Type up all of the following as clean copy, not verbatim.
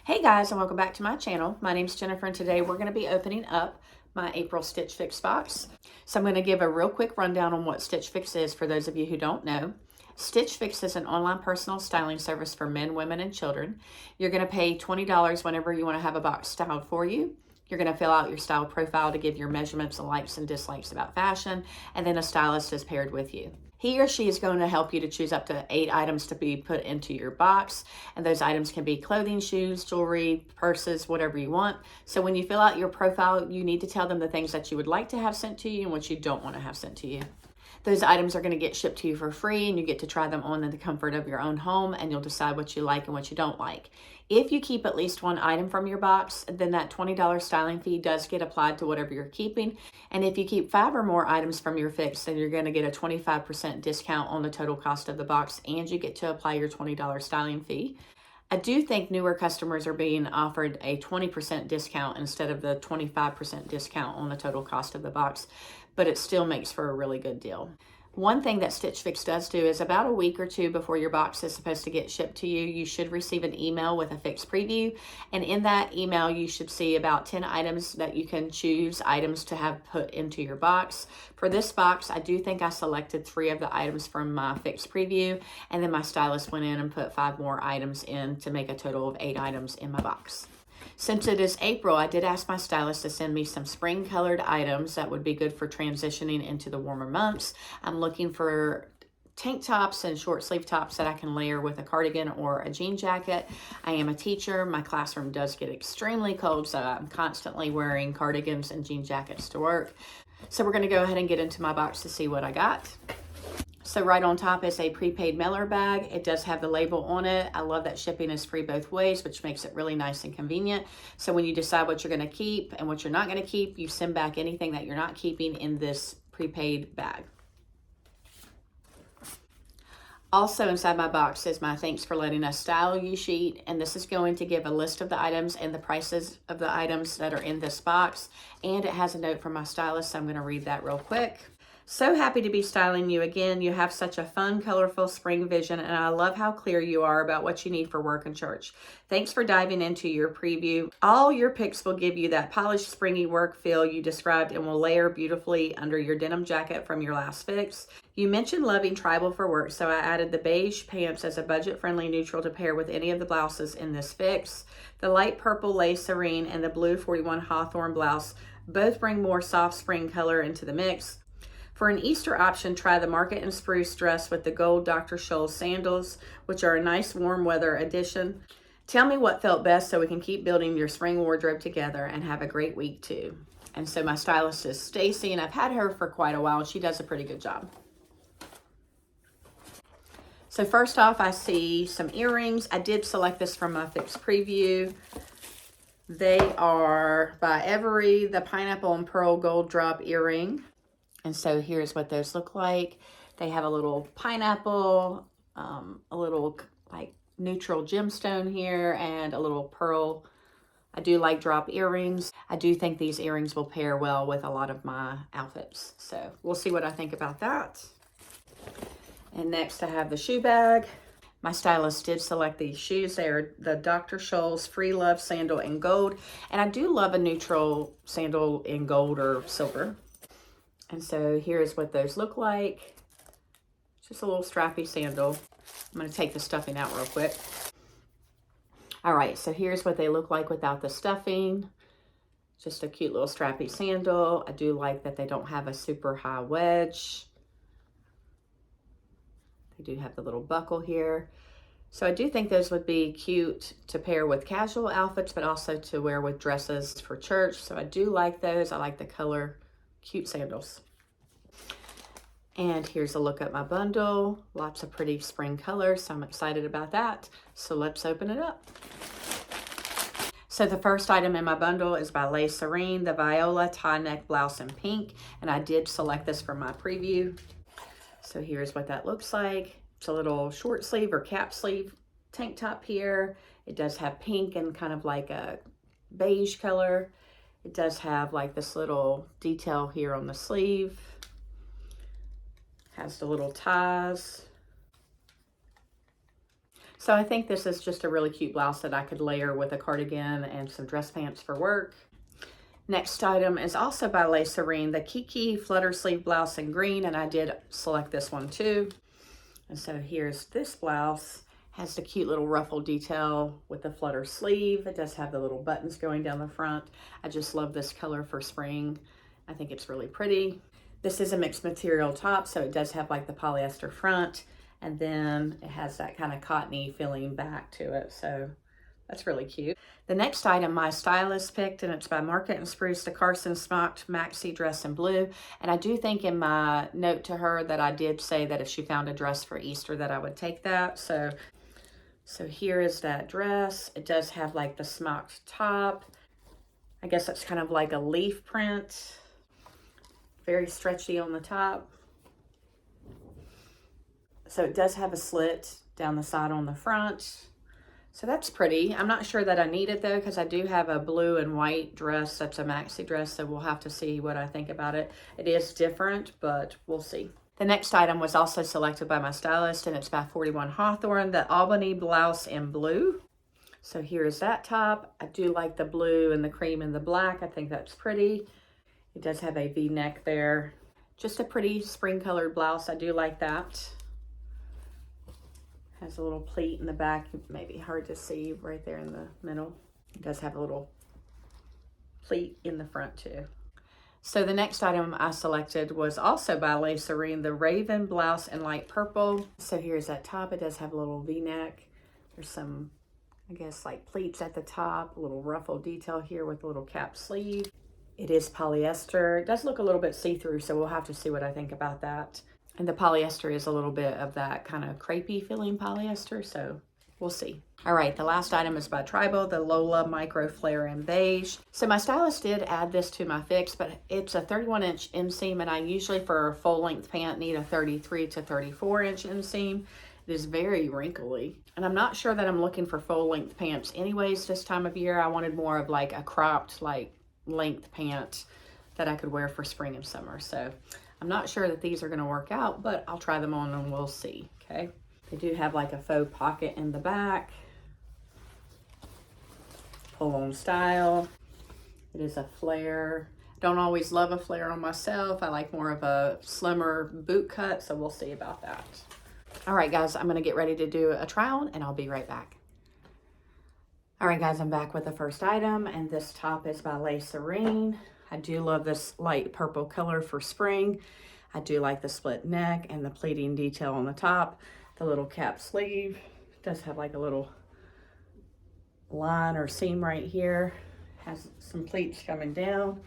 Hey guys, and welcome back to my channel. My name's Jennifer, and today we're going to be opening up my April Stitch Fix box. So I'm going to give a real quick rundown on what Stitch Fix is for those of you who don't know. Stitch Fix is an online personal styling service for men, women, and children. You're going to pay $20 whenever you want to have a box styled for you. You're going to fill out your style profile to give your measurements and likes and dislikes about fashion, and then a stylist is paired with you. He or she is going to help you to choose up to 8 items to be put into your box. And those items can be clothing, shoes, jewelry, purses, whatever you want. So when you fill out your profile, you need to tell them the things that you would like to have sent to you and what you don't want to have sent to you. Those items are going to get shipped to you for free, and you get to try them on in the comfort of your own home, and you'll decide what you like and what you don't like. If you keep at least one item from your box, then that $20 styling fee does get applied to whatever you're keeping. And if you keep 5 or more items from your fix, then you're going to get a 25% discount on the total cost of the box, and you get to apply your $20 styling fee. I do think newer customers are being offered a 20% discount instead of the 25% discount on the total cost of the box, but it still makes for a really good deal. One thing that Stitch Fix does do is about a week or two before your box is supposed to get shipped to you, you should receive an email with a fix preview. And in that email, you should see about 10 items that you can choose items to have put into your box. For this box, I do think I selected 3 of the items from my fix preview, and then my stylist went in and put 5 more items in to make a total of 8 items in my box. Since it is April, I did ask my stylist to send me some spring colored items that would be good for transitioning into the warmer months. I'm looking for tank tops and short sleeve tops that I can layer with a cardigan or a jean jacket. I am a teacher. My classroom does get extremely cold, so I'm constantly wearing cardigans and jean jackets to work. So we're going to go ahead and get into my box to see what I got. So right on top is a prepaid mailer bag. It does have the label on it. I love that shipping is free both ways, which makes it really nice and convenient. So when you decide what you're going to keep and what you're not going to keep, you send back anything that you're not keeping in this prepaid bag. Also inside my box is my thanks for letting us style you sheet, and this is going to give a list of the items and the prices of the items that are in this box, and it has a note from my stylist, so I'm going to read that real quick. So happy to be styling you again. You have such a fun, colorful spring vision, and I love how clear you are about what you need for work and church. Thanks for diving into your preview. All your picks will give you that polished, springy work feel you described and will layer beautifully under your denim jacket from your last fix. You mentioned loving tribal for work, so I added the beige pants as a budget-friendly neutral to pair with any of the blouses in this fix. The light purple lace Serein and the blue 41 Hawthorn blouse both bring more soft spring color into the mix. For an Easter option, try the Market and Spruce dress with the gold Dr. Scholl sandals, which are a nice warm weather addition. Tell me what felt best so we can keep building your spring wardrobe together, and have a great week too. And so my stylist is Stacy, and I've had her for quite a while. She does a pretty good job. So first off, I see some earrings. I did select this from my fix preview. They are by EVERRI, the pineapple and pearl gold drop earring. And so here's what those look like. They have a little pineapple, a little like neutral gemstone here, and a little pearl. I do like drop earrings. I do think these earrings will pair well with a lot of my outfits. So we'll see what I think about that. And next I have the shoe bag. My stylist did select these shoes. They are the Dr. Scholl's Free Love Sandal in gold. And I do love a neutral sandal in gold or silver. And so here's what those look like. Just a little strappy sandal. I'm going to take the stuffing out real quick. All right, so here's what they look like without the stuffing. Just a cute little strappy sandal. I do like that they don't have a super high wedge. They do have the little buckle here. So I do think those would be cute to pair with casual outfits, but also to wear with dresses for church. So I do like those. I like the color. Cute sandals. And here's a look at my bundle. Lots of pretty spring colors, so I'm excited about that. So let's open it up. So the first item in my bundle is by Serein, the Viola tie neck blouse in pink, and I did select this from my preview. So here's what that looks like. It's a little short sleeve or cap sleeve tank top here. It does have pink and kind of like a beige color. It does have like this little detail here on the sleeve. Has the little ties. So I think this is just a really cute blouse that I could layer with a cardigan and some dress pants for work. Next item is also by Serein, the Keekee Flutter Sleeve Blouse in green, and I did select this one too. And so here's this blouse. Has the cute little ruffle detail with the flutter sleeve. It does have the little buttons going down the front. I just love this color for spring. I think it's really pretty. This is a mixed material top, so it does have like the polyester front, and then it has that kind of cottony feeling back to it, so that's really cute. The next item my stylist picked, and it's by Market and Spruce, the Karsen Smocked Maxi dress in blue. And I do think in my note to her that I did say that if she found a dress for Easter that I would take that. So here is that dress. It does have like the smocked top. I guess that's kind of like a leaf print. Very stretchy on the top. So it does have a slit down the side on the front. So that's pretty. I'm not sure that I need it though, because I do have a blue and white dress that's a maxi dress, so we'll have to see what I think about it. It is different, but we'll see. The next item was also selected by my stylist, and it's by 41 Hawthorn, the Albany blouse in blue. So here's that top. I do like the blue and the cream and the black. I think that's pretty. It does have a V-neck there. Just a pretty spring colored blouse. I do like that. Has a little pleat in the back. Maybe hard to see right there in the middle. It does have a little pleat in the front too. So the next item I selected was also by Serein, the Ravyn blouse in light purple. So here's that top. It does have a little V-neck. There's some, I guess, like pleats at the top, a little ruffle detail here with a little cap sleeve. It is polyester. It does look a little bit see-through, so we'll have to see what I think about that. And the polyester is a little bit of that kind of crepey feeling polyester, so we'll see. All right, the last item is by Tribal, the Lola Micro Flare in beige. So my stylist did add this to my fix, but it's a 31-inch inseam, and I usually for a full-length pant need a 33 to 34-inch inseam. It is very wrinkly, and I'm not sure that I'm looking for full-length pants anyways this time of year. I wanted more of like a cropped like length pant that I could wear for spring and summer. So I'm not sure that these are going to work out, but I'll try them on and we'll see. Okay. They do have like a faux pocket in the back. Pull on style. It is a flare. Don't always love a flare on myself. I like more of a slimmer boot cut, so we'll see about that. All right, guys, I'm going to get ready to do a try on and I'll be right back. All right, guys, I'm back with the first item, and this top is by Serein. I do love this light purple color for spring. I do like the split neck and the pleating detail on the top. The little cap sleeve does have like a little line or seam right here. Has some pleats coming down.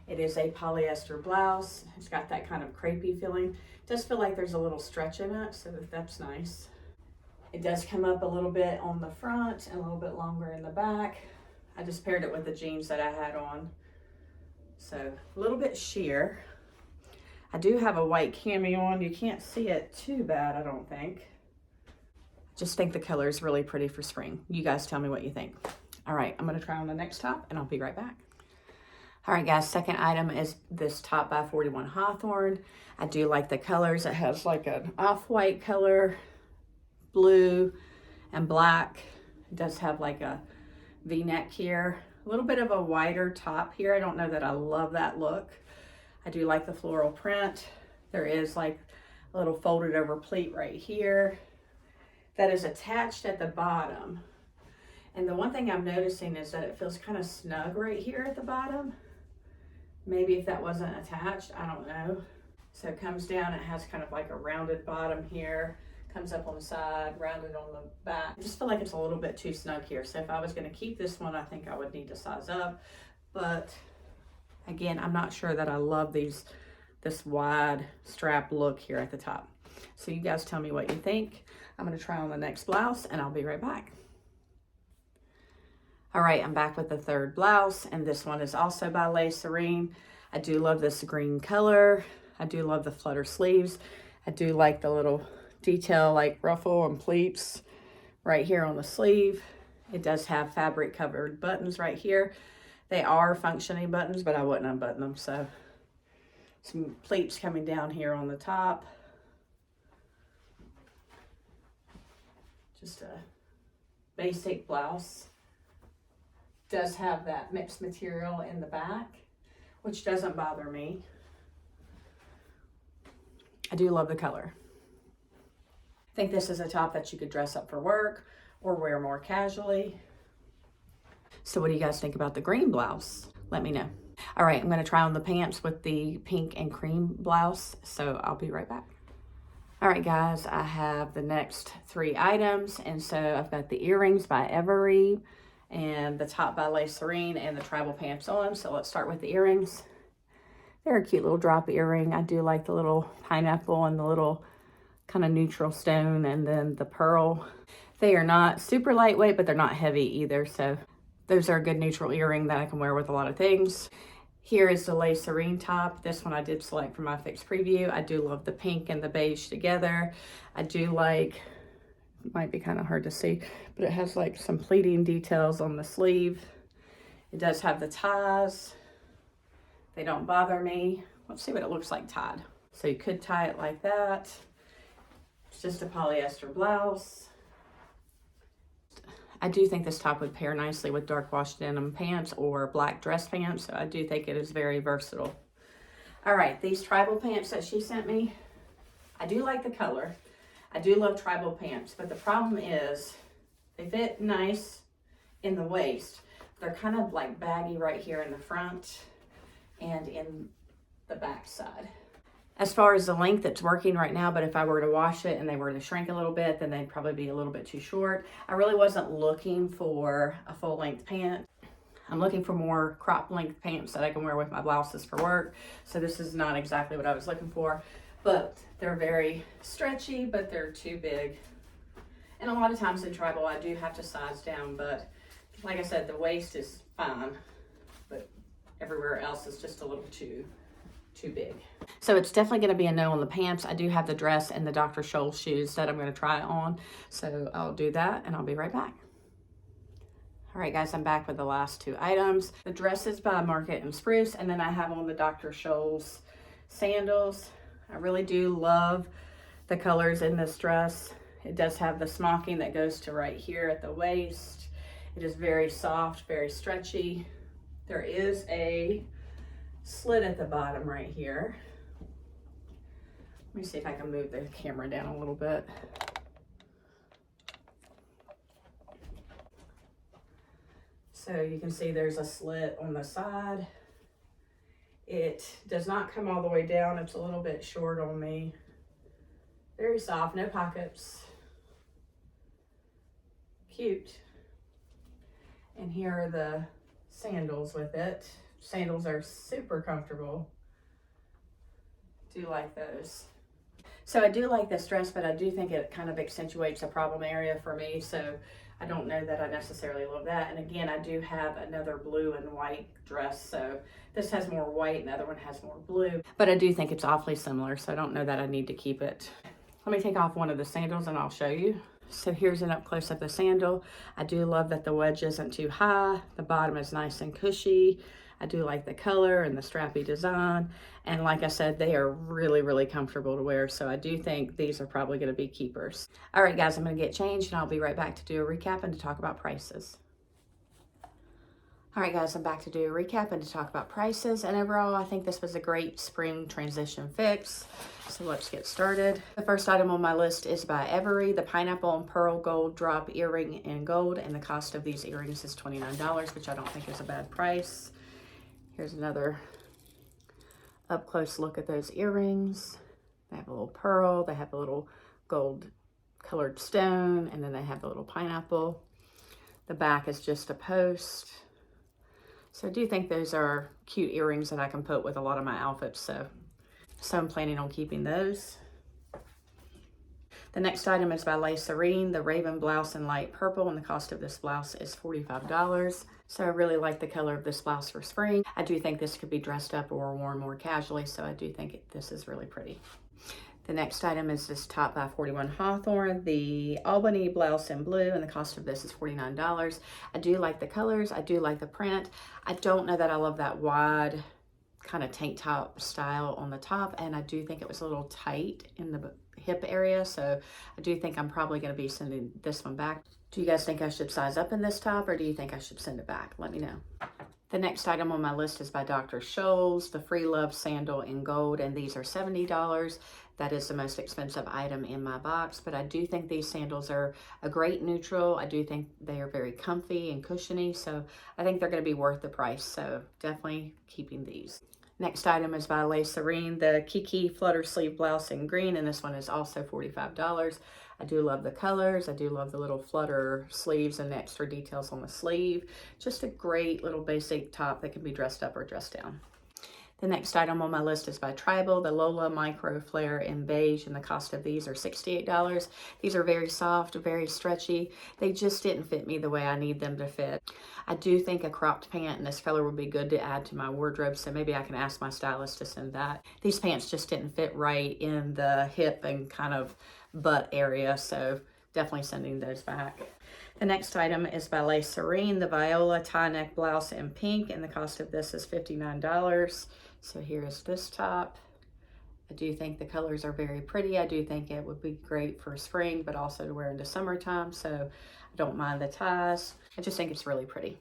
It is a polyester blouse. It's got that kind of crepey feeling. It does feel like there's a little stretch in it, so that's nice. It does come up a little bit on the front and a little bit longer in the back. I just paired it with the jeans that I had on. So a little bit sheer. I do have a white cami on. You can't see it too bad, I don't think. Just think the color is really pretty for spring. You guys tell me what you think. All right, I'm gonna try on the next top and I'll be right back. All right, guys, second item is this top by 41 Hawthorn. I do like the colors. It has like an off-white color, blue and black. It does have like a V-neck here. A little bit of a wider top here. I don't know that I love that look. I do like the floral print. There is like a little folded over pleat right here that is attached at the bottom. And the one thing I'm noticing is that it feels kind of snug right here at the bottom. Maybe if that wasn't attached, I don't know. So it comes down, it has kind of like a rounded bottom here. Comes up on the side, rounded on the back. I just feel like it's a little bit too snug here. So if I was gonna keep this one, I think I would need to size up. But again, I'm not sure that I love this wide strap look here at the top. So you guys tell me what you think. I'm gonna try on the next blouse and I'll be right back. All right, I'm back with the third blouse, and this one is also by Serein. I do love this green color. I do love the flutter sleeves. I do like the little detail like ruffle and pleats right here on the sleeve. It does have fabric covered buttons right here. They are functioning buttons, but I wouldn't unbutton them. So some pleats coming down here on the top. Just a basic blouse. Does have that mixed material in the back, which doesn't bother me. I do love the color. I think this is a top that you could dress up for work or wear more casually. So what do you guys think about the green blouse? Let me know. All right, I'm gonna try on the pants with the pink and cream blouse, so I'll be right back. All right, guys, I have the next 3 items, and so I've got the earrings by EVERRI, and the top by Serein, and the travel pants on. So let's start with the earrings. They're a cute little drop earring. I do like the little pineapple and the little kind of neutral stone, and then the pearl. They are not super lightweight, but they're not heavy either, so those are a good neutral earring that I can wear with a lot of things. Here is the Serein top. This one I did select for my fixed preview. I do love the pink and the beige together. I do like, it might be kind of hard to see, but it has like some pleating details on the sleeve. It does have the ties. They don't bother me. Let's see what it looks like tied. So you could tie it like that. It's just a polyester blouse. I do think this top would pair nicely with dark wash denim pants or black dress pants, so I do think it is very versatile. All right, these tribal pants that she sent me, I do like the color. I do love tribal pants, but the problem is they fit nice in the waist. They're kind of like baggy right here in the front and in the back side. As far as the length, it's working right now, but if I were to wash it and they were to shrink a little bit, then they'd probably be a little bit too short. I really wasn't looking for a full length pant. I'm looking for more crop length pants that I can wear with my blouses for work. So this is not exactly what I was looking for, but they're very stretchy, but they're too big. And a lot of times in tribal, I do have to size down, but like I said, the waist is fine, but everywhere else is just a little too big. So it's definitely going to be a no on the pants. I do have the dress and the Dr. Scholl shoes that I'm going to try on. So I'll do that and I'll be right back. All right, guys, I'm back with the last 2 items. The dress is by Market and Spruce, and then I have on the Dr. Scholl's sandals. I really do love the colors in this dress. It does have the smocking that goes to right here at the waist. It is very soft, very stretchy. There is a slit at the bottom right here. Let me see if I can move the camera down a little bit. So you can see there's a slit on the side. It does not come all the way down. It's a little bit short on me. Very soft, no pockets. Cute. And here are the sandals with it. Sandals are super comfortable. Do like those. So I do like this dress, but I do think it kind of accentuates a problem area for me. So I don't know that I necessarily love that. And again, I do have another blue and white dress. So this has more white and the other one has more blue. But I do think it's awfully similar. So I don't know that I need to keep it. Let me take off one of the sandals and I'll show you. So here's an up close of the sandal. I do love that the wedge isn't too high. The bottom is nice and cushy. I do like the color and the strappy design. And like I said, they are really, really comfortable to wear. So I do think these are probably going to be keepers. All right, guys, I'm going to get changed and I'll be right back to do a recap and to talk about prices. All right, guys, I'm back to do a recap and to talk about prices. And overall, I think this was a great spring transition fix. So let's get started. The first item on my list is by EVERRI, the pineapple and pearl gold drop earring in gold. And the cost of these earrings is $29, which I don't think is a bad price. Here's another up close look at those earrings. They have a little pearl, they have a little gold colored stone, and then they have a little pineapple. The back is just a post. So I do think those are cute earrings that I can put with a lot of my outfits. So I'm planning on keeping those. The next item is by Serein, the Ravyn blouse in light purple, and the cost of this blouse is $45. So I really like the color of this blouse for spring. I do think this could be dressed up or worn more casually, so I do think this is really pretty. The next item is this top by 41 Hawthorn, the Albany blouse in blue, and the cost of this is $49. I do like the colors. I do like the print. I don't know that I love that wide kind of tank top style on the top, and I do think it was a little tight in the hip area, so I do think I'm probably going to be sending this one back. Do you guys think I should size up in this top, or do you think I should send it back? Let me know. The next item on my list is by Dr. Scholl's, the Free Love Sandal in gold, and these are $70. That is the most expensive item in my box, but I do think these sandals are a great neutral. I do think they are very comfy and cushiony, so I think they're going to be worth the price, so definitely keeping these. Next item is by Serein, the Keekee Flutter Sleeve Blouse in green, and this one is also $45. I do love the colors. I do love the little flutter sleeves and the extra details on the sleeve. Just a great little basic top that can be dressed up or dressed down. The next item on my list is by Tribal, the Lola Micro Flare in beige, and the cost of these are $68. These are very soft, very stretchy. They just didn't fit me the way I need them to fit. I do think a cropped pant in this color would be good to add to my wardrobe, so maybe I can ask my stylist to send that. These pants just didn't fit right in the hip and kind of butt area, so definitely sending those back. The next item is by Serein, the Viola tie neck blouse in pink, and the cost of this is $59. So here is this top. I do think the colors are very pretty. I do think it would be great for spring, but also to wear into summertime, so I don't mind the ties. I just think it's really pretty.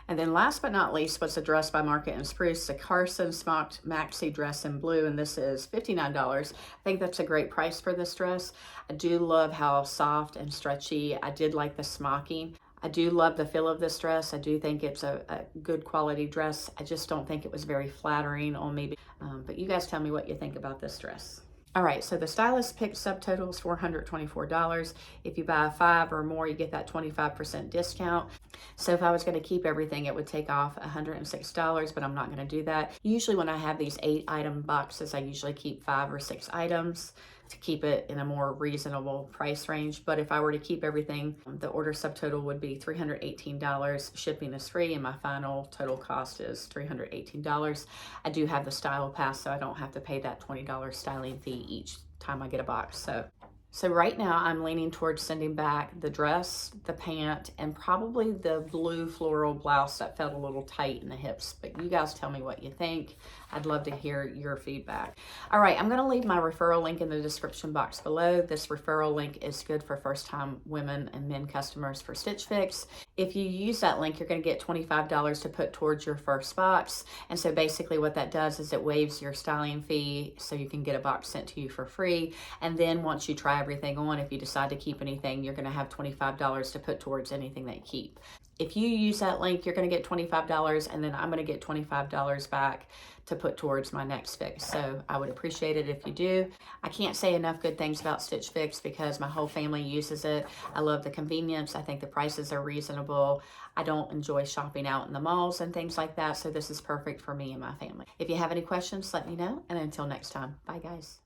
And then last but not least was a dress by Market and Spruce, the Karsen Smocked Maxi dress in blue, and this is $59. I think that's a great price for this dress. I do love how soft and stretchy. I did like the smocking. I do love the feel of this dress. I do think it's a good quality dress. I just don't think it was very flattering on me. But you guys tell me what you think about this dress. All right, so the stylist picked subtotals $424. If you buy 5 or more, you get that 25% discount. So if I was going to keep everything, it would take off $106, but I'm not going to do that. Usually when I have these 8-item boxes, I usually keep 5 or 6 items to keep it in a more reasonable price range. But if I were to keep everything, the order subtotal would be $318. Shipping is free, and my final total cost is $318. I do have the style pass, so I don't have to pay that $20 styling fee each time I get a box. So right now I'm leaning towards sending back the dress, the pant, and probably the blue floral blouse that felt a little tight in the hips. But you guys tell me what you think. I'd love to hear your feedback. All right, I'm gonna leave my referral link in the description box below. This referral link is good for first-time women and men customers for Stitch Fix. If you use that link, you're gonna get $25 to put towards your first box. And so basically what that does is it waives your styling fee so you can get a box sent to you for free. And then once you try everything on, if you decide to keep anything, you're gonna have $25 to put towards anything that you keep. If you use that link, you're gonna get $25, and then I'm gonna get $25 back to put towards my next fix. So I would appreciate it if you do. I can't say enough good things about Stitch Fix because my whole family uses it. I love the convenience. I think the prices are reasonable. I don't enjoy shopping out in the malls and things like that, so this is perfect for me and my family. If you have any questions, let me know, and until next time, bye guys.